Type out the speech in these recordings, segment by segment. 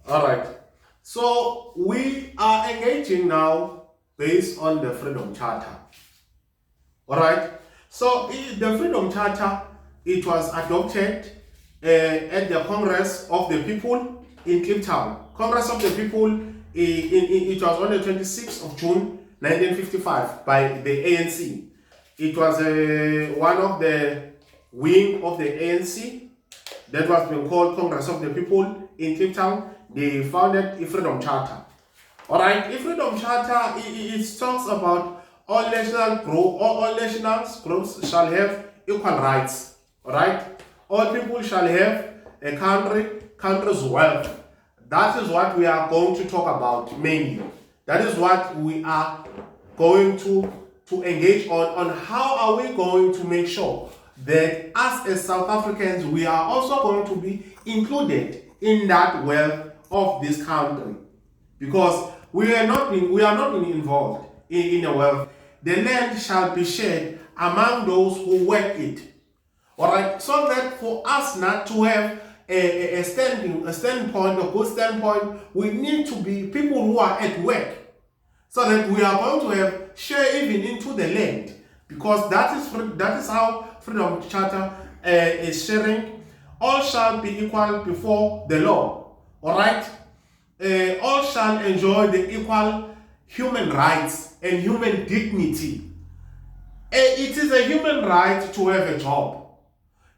All right. So we are engaging now based on the Freedom Charter. All right. So the Freedom Charter, it was adopted at the Congress of the People in Cape Town. Congress of the People, it was on the 26th of June 1955 by the ANC. It was one of the wing of the ANC that was being called Congress of the People in Cape Town. They founded a Freedom Charter. All right, a Freedom Charter, it talks about all national groups shall have equal rights. All right, all people shall have a country's wealth. That is what we are going to talk about mainly. That is what we are going to engage on how are we going to make sure that us as South Africans, we are also going to be included in that wealth of this country, because we are not being involved in the wealth. The land shall be shared among those who work it. All right, so that for us not to have a standpoint, a good standpoint, we need to be people who are at work, so that we are going to have share even into the land, because that is how Freedom Charter is sharing. All shall be equal before the law. All right, all shall enjoy the equal human rights and human dignity. It is a human right to have a job.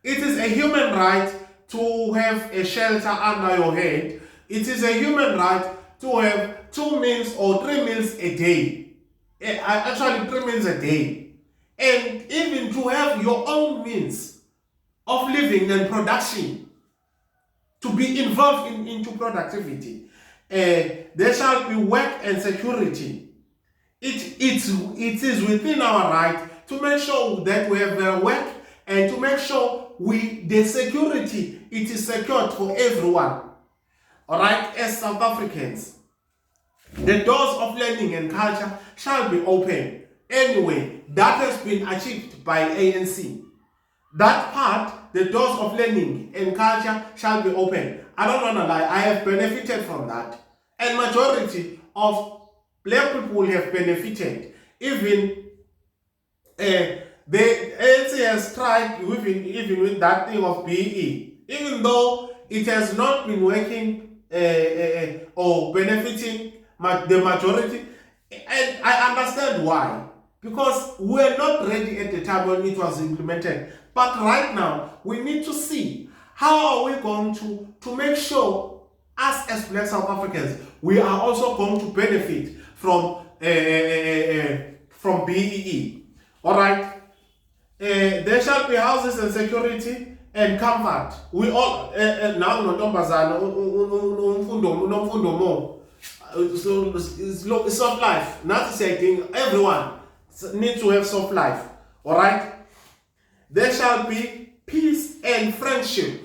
It is a human right to have a shelter under your head. It is a human right to have 2 meals or 3 meals a day. Actually, 3 meals a day. And even to have your own means of living and production, to be involved into productivity. There shall be work and security. It is within our right to make sure that we have work, and to make sure the security, it is secured for everyone. All right, as South Africans, the doors of learning and culture shall be open. Anyway, that has been achieved by ANC. That part, the doors of learning and culture shall be open. I don't want to lie, I have benefited from that. And majority of black people have benefited. Even the ANC has tried even with that thing of BE, even though it has not been working or benefiting the majority. And I understand why. Because we're not ready at the time when it was implemented. But right now, we need to see how are we going to make sure us as Black South Africans, we are also going to benefit from BEE. All right. There shall be houses and security and comfort. We all now nontombazana umfundo more. So it's soft life. Not saying everyone needs to have soft life. All right. There shall be peace and friendship.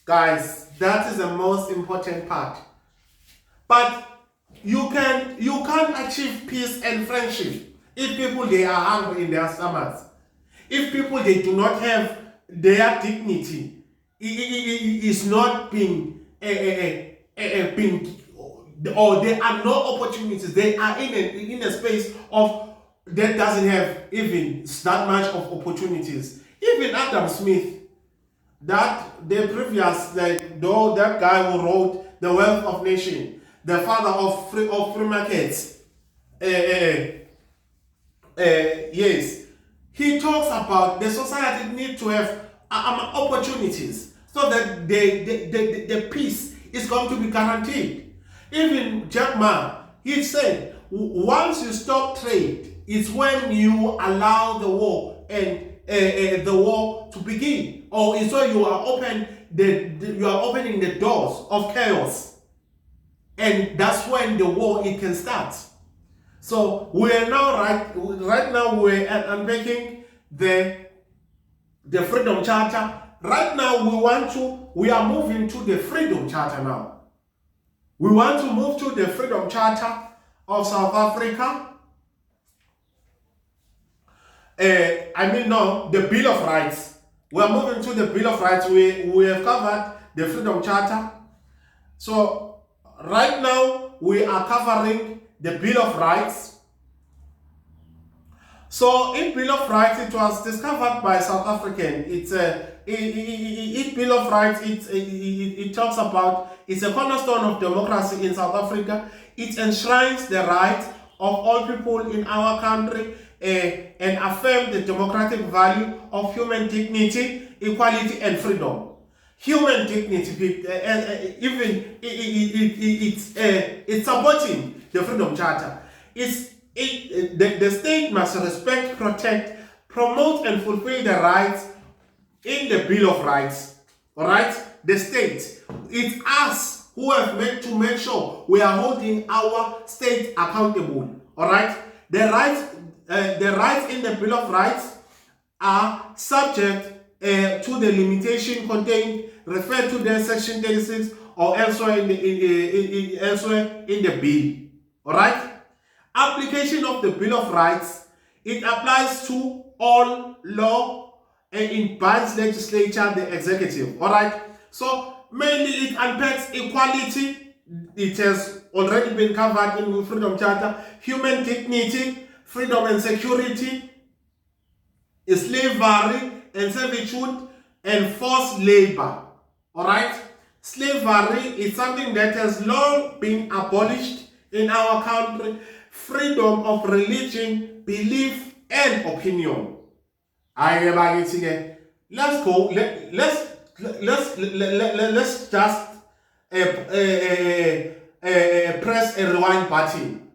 Guys, that is the most important part. But you can't achieve peace and friendship if people they are hungry in their stomachs. If people they do not have their dignity, it is not being or there are no opportunities. They are in a space of that doesn't have even that much of opportunities. Even Adam Smith, that the previous, that guy who wrote The Wealth of Nation, the father of free markets, yes, he talks about the society need to have opportunities, so that the peace is going to be guaranteed. Even Jack Ma, he said, once you stop trade, it's when you allow the war and the war to begin, or it's when you are opening the doors of chaos, and that's when the war it can start. So we are now right now we're unpacking the Freedom Charter. Right now we are moving to the Freedom Charter now. We want to move to the Freedom Charter of South Africa. The Bill of Rights. We are moving to the Bill of Rights. We have covered the Freedom Charter. So right now we are covering the Bill of Rights. So in Bill of Rights, it was discovered by South African. It's a Bill of Rights. It talks about, it's a cornerstone of democracy in South Africa. It enshrines the rights of all people in our country and affirms the democratic value of human dignity, equality, and freedom. Human dignity, even it's supporting the Freedom Charter. The state must respect, protect, promote, and fulfill the rights in the Bill of Rights. All right, the state. It's us who have meant to make sure we are holding our state accountable. All right, the rights in the Bill of Rights are subject to the limitation contained, referred to the Section 36 or elsewhere in the bill. All right. Application of the Bill of Rights, it applies to all law and in binds legislature, the executive. All right. So mainly it unpacks equality. It has already been covered in the Freedom Charter. Human dignity, freedom and security, slavery and servitude, and forced labor. All right. Slavery is something that has long been abolished in our country. Freedom of religion, belief, and opinion. Let's go. Let's just press a rewind button.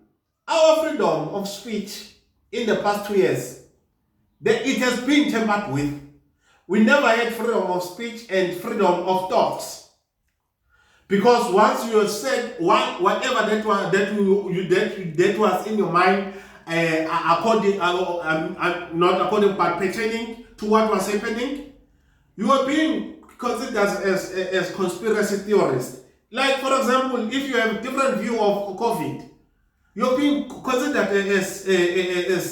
Our freedom of speech in the past 2 years, it has been tampered with. We never had freedom of speech and freedom of thoughts. Because once you have said whatever that was in your mind, not according but pertaining to what was happening, you are being considered as conspiracy theorists. Like, for example, if you have a different view of COVID, you're being considered as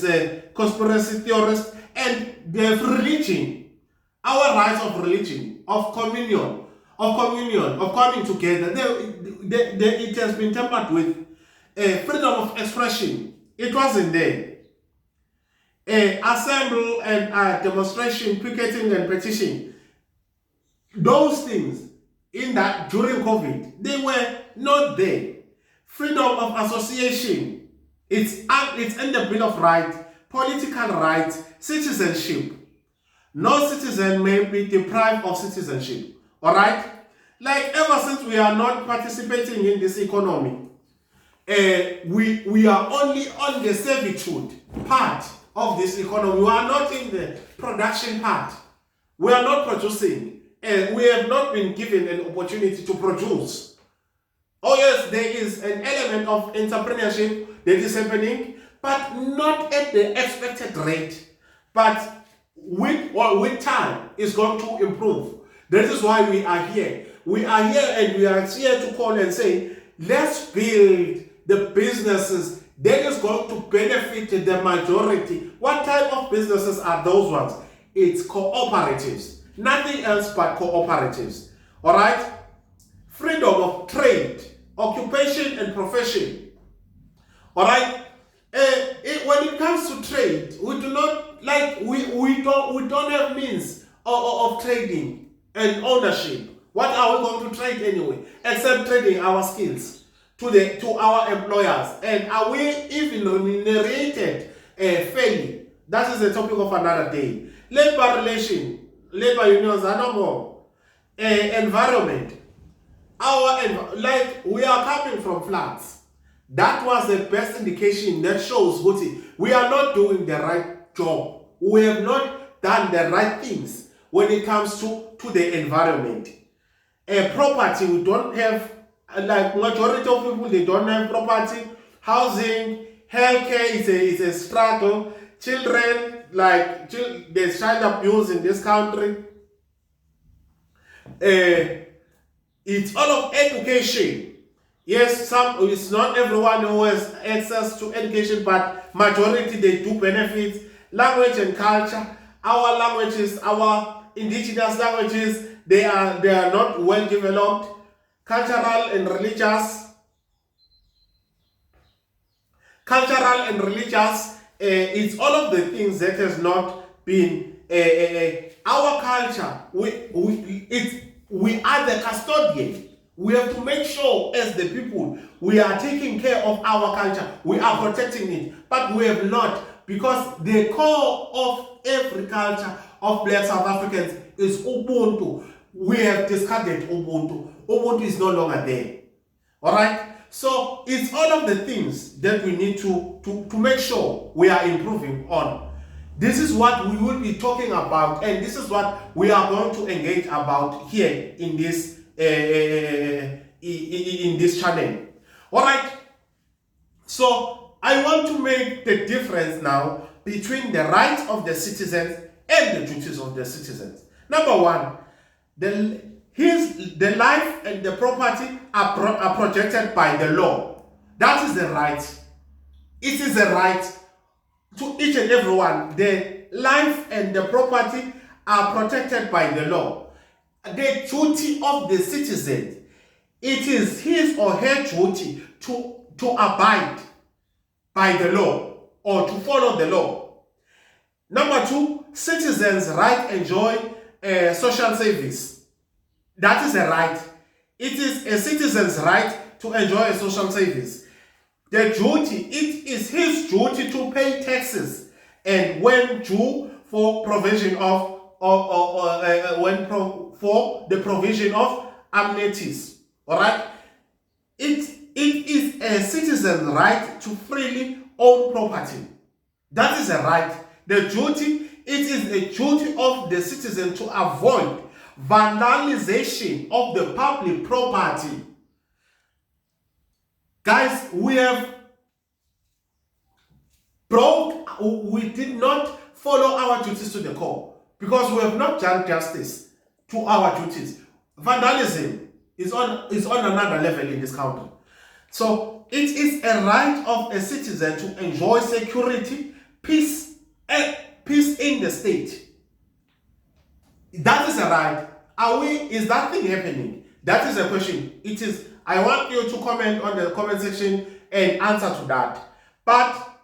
a conspiracy theorist. And the religion, our rights of religion, of communion, of coming together, it has been tampered with. Freedom of expression, it wasn't there. Assembly and demonstration, picketing and petition, those things in that during COVID, they were not there. Freedom of association, it's in the Bill of Rights. Political rights, citizenship. No citizen may be deprived of citizenship. All right? Like, ever since we are not participating in this economy, we are only on the servitude part of this economy. We are not in the production part. We are not producing. And we have not been given an opportunity to produce. Oh yes, there is an element of entrepreneurship that is happening, but not at the expected rate. But with time, it's going to improve. That is why we are here. We are here and we are here to call and say, let's build the businesses that is going to benefit the majority. What type of businesses are those ones? It's cooperatives. Nothing else but cooperatives. All right? Freedom of trade, occupation and profession. All right? When it comes to trade, we do not we don't have means of trading and ownership. What are we going to trade anyway? Except trading our skills to our employers. And are we even remunerated fairly? That is the topic of another day. Labor unions are no more. Environment. We are coming from floods. That was the best indication that shows we are not doing the right job. We have not done the right things when it comes to the environment. Property, we don't have, like majority of people, they don't have property. Housing, healthcare is a struggle. Children, there's child abuse in this country. It's all of education. Yes, it's not everyone who has access to education, but majority, they do benefit. Language and culture, our languages, our indigenous languages, they are not well developed. Cultural and religious, cultural and religious. It's all of the things that has not been our culture. We are the custodian. We have to make sure as the people we are taking care of our culture. We are protecting it, but we have not, because the core of every culture of Black South Africans is Ubuntu. We have discarded Ubuntu. Ubuntu is no longer there. All right. So it's all of the things that we need to make sure we are improving on. This is what we will be talking about, and this is what we are going to engage about here in this channel. All right. So I want to make the difference now between the rights of the citizens and the duties of the citizens. Number one, the life and the property are protected by the law. That is the right. It is a right to each and everyone. The life and the property are protected by the law. The duty of the citizen, it is his or her duty to abide by the law or to follow the law. Number two, citizens' right enjoy social service. That is a right. It is a citizen's right to enjoy a social service. The duty, it is his duty to pay taxes, and when due for provision of for the provision of amenities. All right. It is a citizen's right to freely own property. That is a right. The duty, it is a duty of the citizen to avoid vandalization of the public property. Guys, we did not follow our duties to the core because we have not done justice to our duties. Vandalism is on another level in this country. So it is a right of a citizen to enjoy security, peace in the state. That is a right. Is that thing happening? That is a question. It is. I want you to comment on the comment section and answer to that. But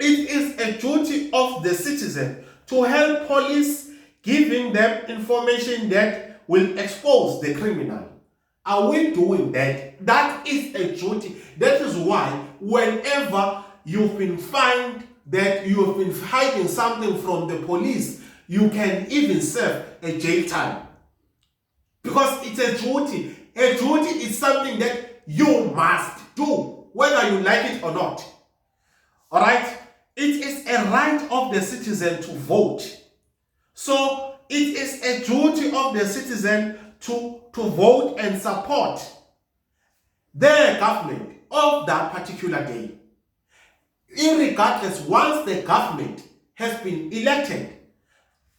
it is a duty of the citizen to help police, giving them information that will expose the criminal. Are we doing that? That is a duty. That is why whenever you've been found that you have been hiding something from the police, you can even serve a jail time. Because it's a duty. A duty is something that you must do, whether you like it or not. All right? It is a right of the citizen to vote. So it is a duty of the citizen to vote and support the government of that particular day. Irregardless, once the government has been elected,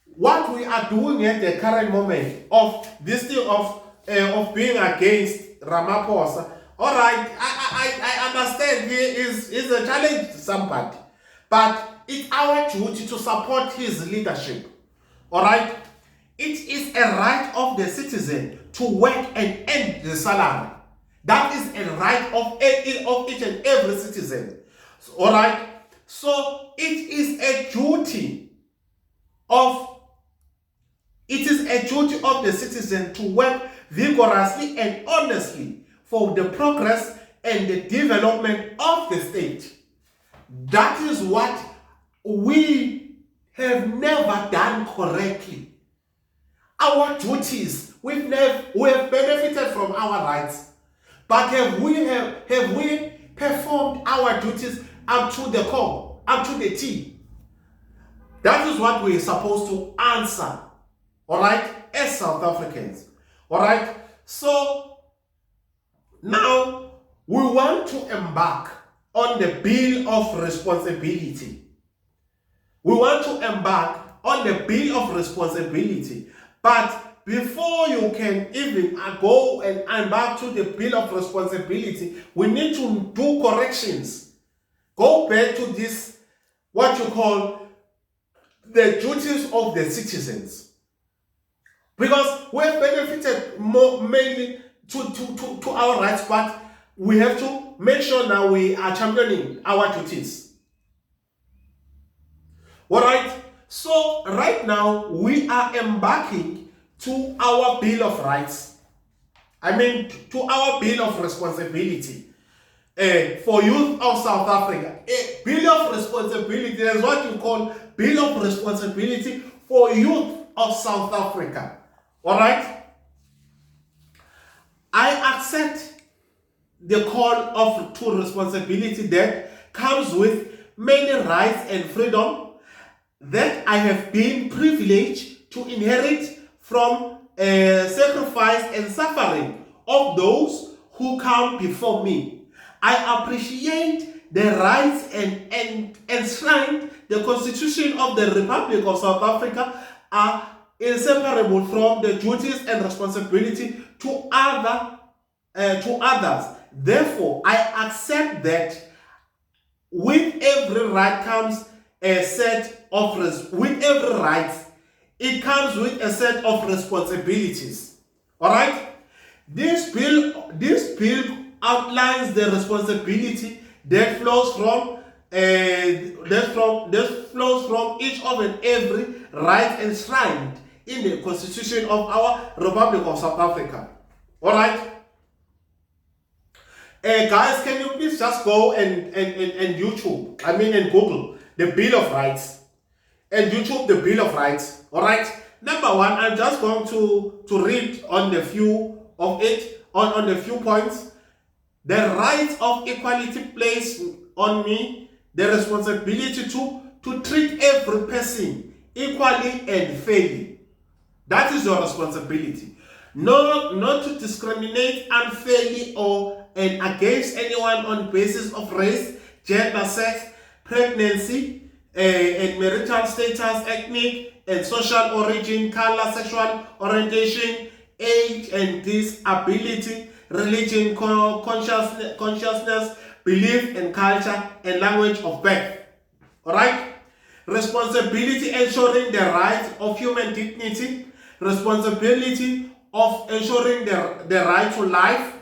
what we are doing at the current moment of this thing of being against Ramaphosa, all right, I understand he is a challenge to somebody, but it's our duty to support his leadership. All right, it is a right of the citizen to work and earn the salary. That is a right of each and every citizen. All right, so it is a duty of the citizen to work vigorously and honestly for the progress and the development of the state. That is what we have never done correctly. Our duties, we have benefited from our rights, but have we performed our duties up to the core, up to the T? That is what we are supposed to answer. All right, as South Africans. All right, so now we want to embark on the Bill of Responsibility. We want to embark on the Bill of Responsibility. But before you can even go and embark to the Bill of Responsibility, we need to do corrections. Go back to this, what you call the duties of the citizens. Because we have benefited mainly to our rights, but we have to make sure now we are championing our duties. Alright, so right now we are embarking to our Bill of Rights. To our Bill of Responsibility for Youth of South Africa. A Bill of Responsibility, that's what you call Bill of Responsibility for Youth of South Africa. Alright? I accept the call to responsibility that comes with many rights and freedom that I have been privileged to inherit from sacrifice and suffering of those who come before me. I appreciate the rights and enshrined the Constitution of the Republic of South Africa are inseparable from the duties and responsibility to others. Therefore, I accept that with every right comes a set of with every right it comes with a set of responsibilities. All right. This bill outlines the responsibility that flows from each of and every right enshrined in the Constitution of our Republic of South Africa. All right. Guys, can you please just go and YouTube, and Google the Bill of Rights and YouTube the Bill of Rights. All right. Number one, I'm just going to read on the few of it on the few points. The right of equality placed on me the responsibility to treat every person equally and fairly. That is your responsibility. Not to discriminate unfairly or against anyone on basis of race, gender, sex, pregnancy, and marital status, ethnic and social origin, color, sexual orientation, age and disability, religion, consciousness, belief and culture, and language of birth. Alright? Responsibility ensuring the right of human dignity, responsibility of ensuring the right to life.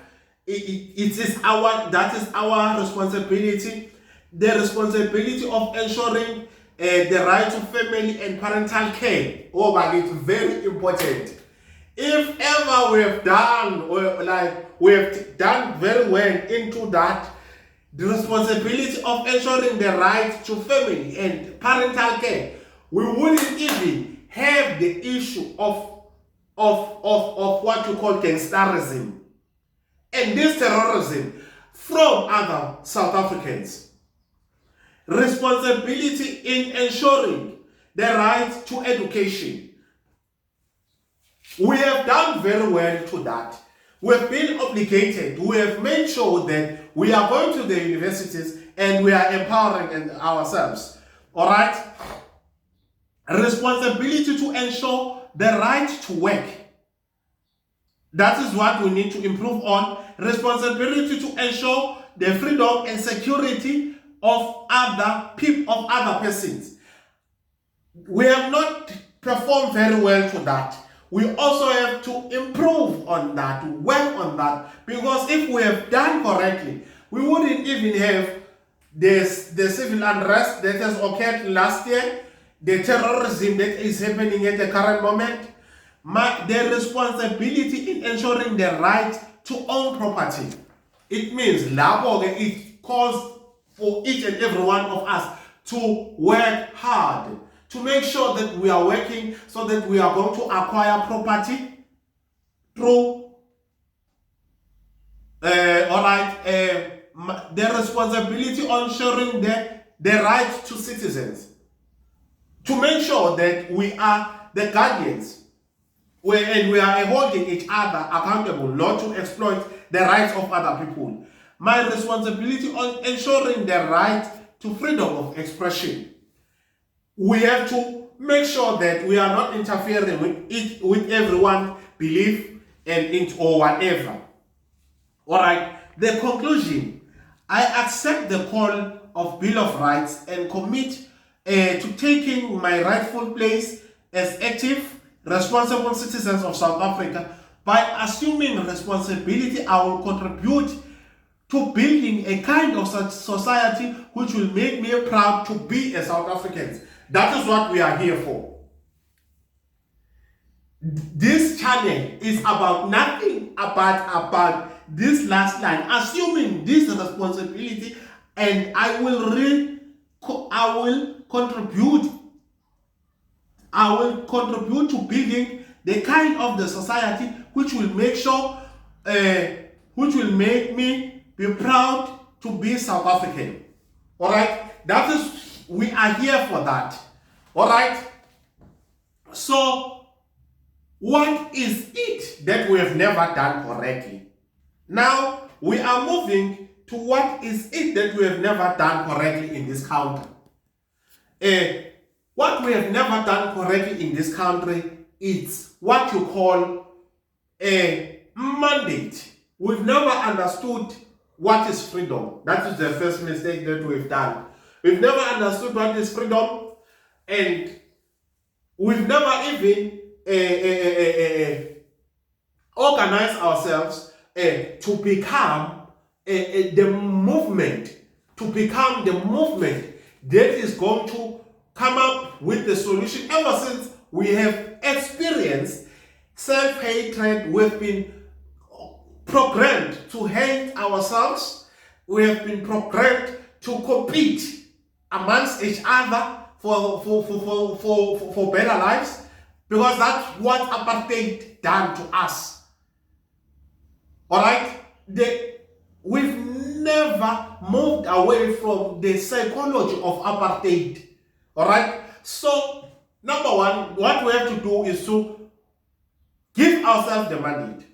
That is our responsibility. The responsibility of ensuring the right to family and parental care. Oh, but it's very important. If ever we have done very well into that, the responsibility of ensuring the right to family and parental care, we wouldn't even have the issue of what you call gangsterism and this terrorism from other South Africans. Responsibility in ensuring the right to education. We have done very well to that. We have been obligated. We have made sure that we are going to the universities and we are empowering ourselves. All right? Responsibility to ensure the right to work. That is what we need to improve on. Responsibility to ensure the freedom and security of other people, of other persons. We have not performed very well to that. We also have to improve on that, work on that, because if we have done correctly, we wouldn't even have the civil unrest that has occurred last year, the terrorism that is happening at the current moment, the responsibility in ensuring the right to own property. It means it calls for each and every one of us to work hard, to make sure that we are working so that we are going to acquire property through the responsibility on ensuring the right to citizens, to make sure that we are the guardians and we are holding each other accountable, not to exploit the rights of other people. My responsibility on ensuring the right to freedom of expression. We have to make sure that we are not interfering with everyone's belief or whatever. All right. The conclusion: I accept the call of Bill of Rights and commit to taking my rightful place as active, responsible citizens of South Africa. By assuming responsibility, I will contribute to building a kind of such society which will make me proud to be a South African. That is what we are here for. This channel is about nothing about this last line, assuming this responsibility, and I will contribute to building the kind of the society which will make sure, which will make me be proud to be South African. All right, that is, we are here for that. All right. So, what is it that we have never done correctly? Now we are moving to what is it that we have never done correctly in this country. What we have never done correctly in this country is what you call a mandate. We've never understood what is freedom. That is the first mistake that we've done. We've never understood what is freedom, and we've never even organized ourselves to become the movement, that is going to come up with the solution. Ever since we have experienced self-hatred, we've been programmed to hate ourselves. We have been programmed to compete amongst each other for better lives, because that's what apartheid done to us. All right, we've never moved away from the psychology of apartheid. All right, so number one, what we have to do is to give ourselves the mandate.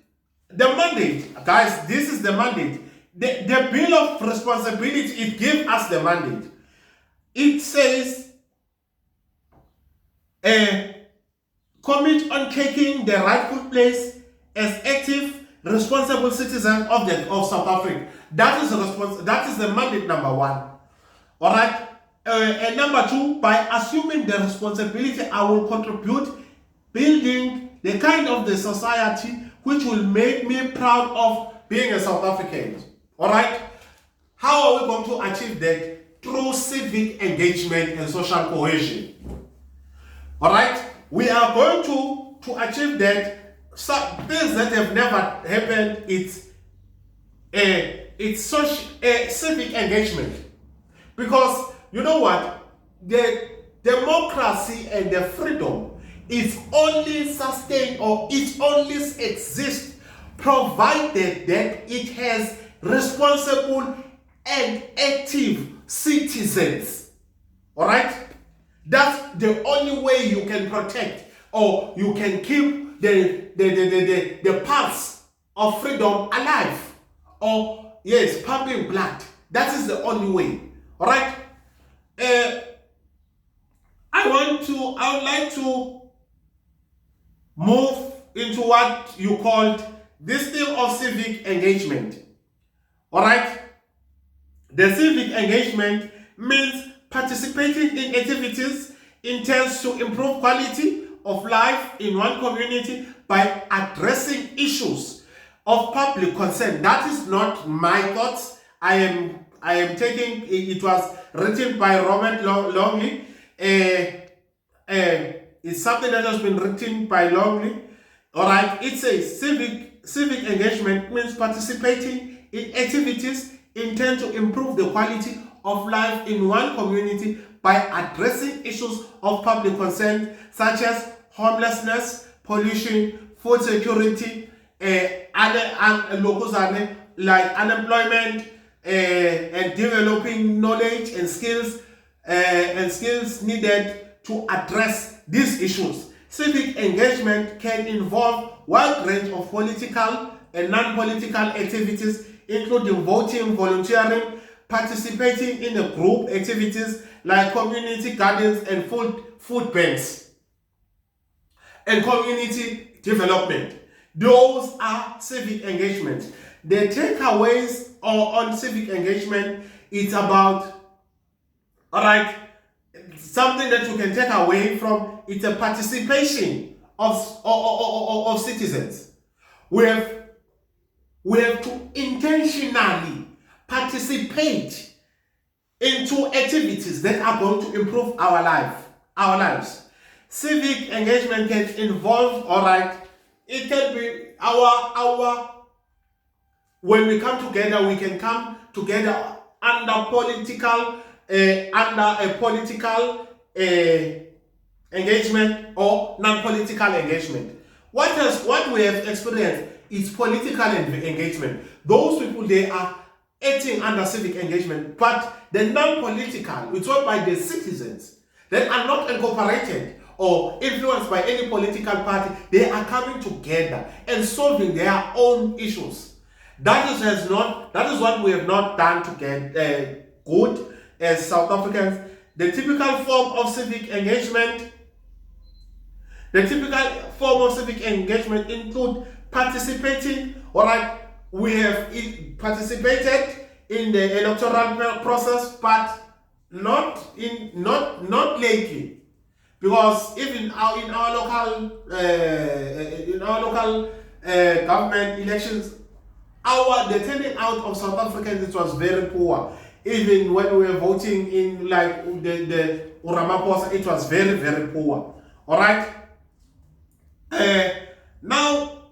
The mandate, guys, this is the mandate. The Bill of Responsibility, it gives us the mandate. It says, commit on taking the rightful place as active, responsible citizens of South Africa. That is the mandate number one. All right. And number two, by assuming the responsibility, I will contribute building the kind of the society which will make me proud of being a South African. All right. How are we going to achieve that? Through civic engagement and social cohesion. All right. We are going to achieve that. Some things that have never happened, it's civic engagement. Because you know what? The democracy and the freedom is only sustained, or it only exists provided that it has responsible and active citizens. All right? That's the only way you can protect, or you can keep the pulse of freedom alive, or yes, pumping blood. That is the only way. All right. I would like to move into what you called this thing of civic engagement. All right. The civic engagement means participating in activities intends to improve quality of life in one community by addressing issues of public concern. That is not my thoughts. I am taking, it was written by Robert Longley. It's something that has been written by Longley. All right, it says civic engagement means participating in activities intend to improve the quality of life in one community by addressing issues of public concern such as homelessness, pollution, food security, like unemployment, and developing knowledge and skills needed to address these issues. Civic engagement can involve a wide range of political and non-political activities, including voting, volunteering, participating in the group activities like community gardens and food banks, and community development. Those are civic engagements. The takeaways on civic engagement, it's about, all right, something that you can take away from, it's a participation of citizens. We have to intentionally participate into activities that are going to improve our lives. Civic engagement can involve, all right, it can be our when we come together, we can come together under a political engagement or non-political engagement. What we have experienced is political engagement. Those people, they are acting under civic engagement, but the non-political, it's all by the citizens that are not incorporated or influenced by any political party. They are coming together and solving their own issues. That is what we have not done to get good as South Africans. The typical form of civic engagement include participating. All right, we have participated in the electoral process, but not lately, because even in our local government elections, the turning out of South Africans, it was very poor. Even when we were voting in like the Ramaphosa, it was very, very poor. All right. Now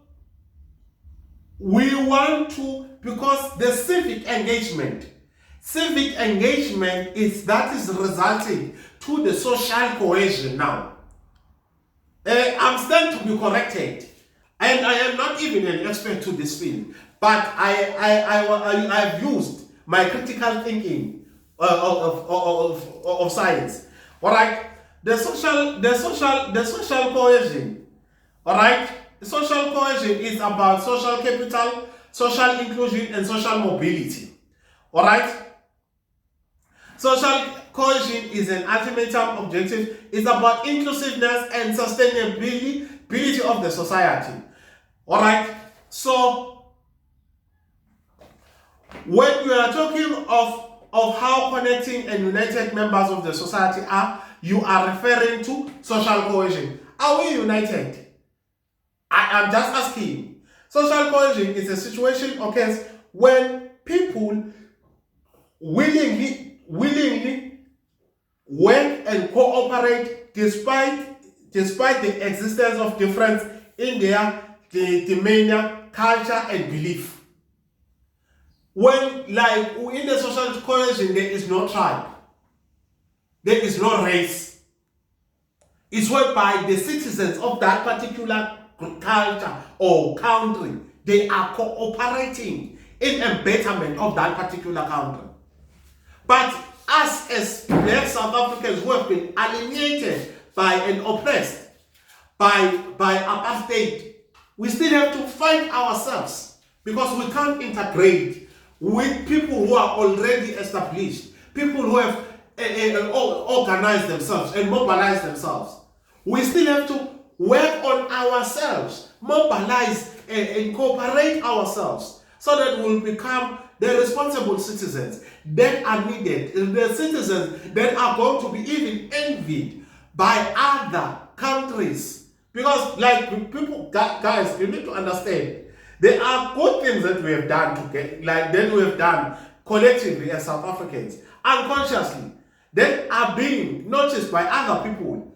we want to, because the civic engagement is resulting to the social cohesion now. I'm still to be corrected, and I am not even an expert to this field, but I've used my critical thinking of science. All right, the social cohesion. All right, social cohesion is about social capital, social inclusion, and social mobility. All right, social cohesion is an ultimate objective. It's about inclusiveness and sustainability of the society. All right, so when we are talking of how connecting and united members of the society are, you are referring to social cohesion. Are we united? I am just asking. Social cohesion is a situation occurs when people willingly work and cooperate despite the existence of difference in their demeanor, culture, and belief. When, like in the social cohesion, there is no tribe, there is no race. It's whereby the citizens of that particular culture or country, they are cooperating in betterment of that particular country. But us as black South Africans who have been alienated by and oppressed by apartheid, we still have to find ourselves, because we can't integrate with people who are already established, people who have organized themselves and mobilized themselves. We still have to work on ourselves, mobilize and incorporate ourselves, so that we'll become the responsible citizens that are needed, the citizens that are going to be even envied by other countries. Because, like, people, guys, you need to understand, there are good things that we have done that we have done collectively as South Africans, unconsciously, that are being noticed by other people.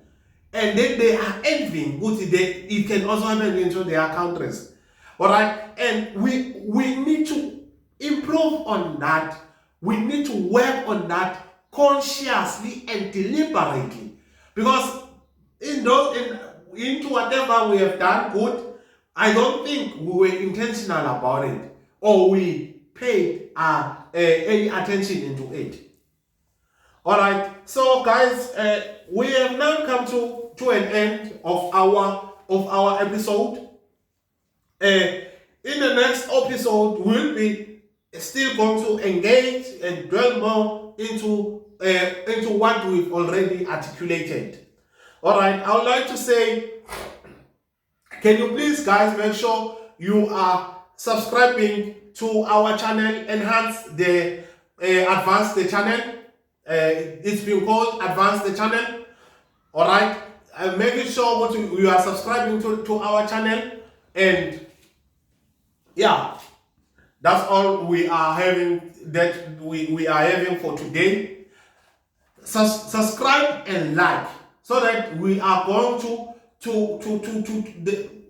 And then they are envying what it can also happen into their countries. All right? And we need to improve on that. We need to work on that consciously and deliberately. Because into whatever we have done good, I don't think we were intentional about it, or we paid any attention into it. All right, so guys, we have now come to an end of our episode. In the next episode, we'll be still going to engage and dwell more into what we've already articulated. All right, I would like to say, can you please, guys, make sure you are subscribing to our channel, Enhance the Advance the Channel. It's been called Advance the Channel. All right, making sure you are subscribing to our channel, and yeah, That's all we are having we are having for today. Subscribe and like so that we are going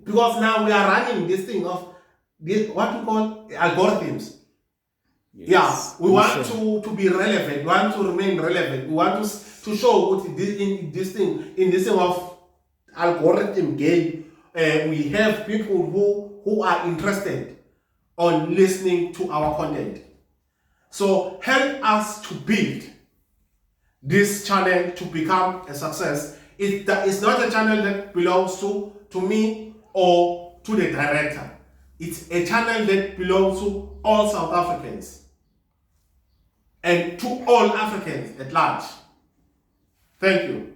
because now we are running this thing of this what we call algorithms. Yes. Yeah, we want to be relevant. We want to remain relevant. We want to show what in this thing of algorithm game. We have people who are interested on listening to our content. So help us to build this channel to become a success. It's not a channel that belongs to me or to the director. It's a channel that belongs to all South Africans and to all Africans at large. Thank you.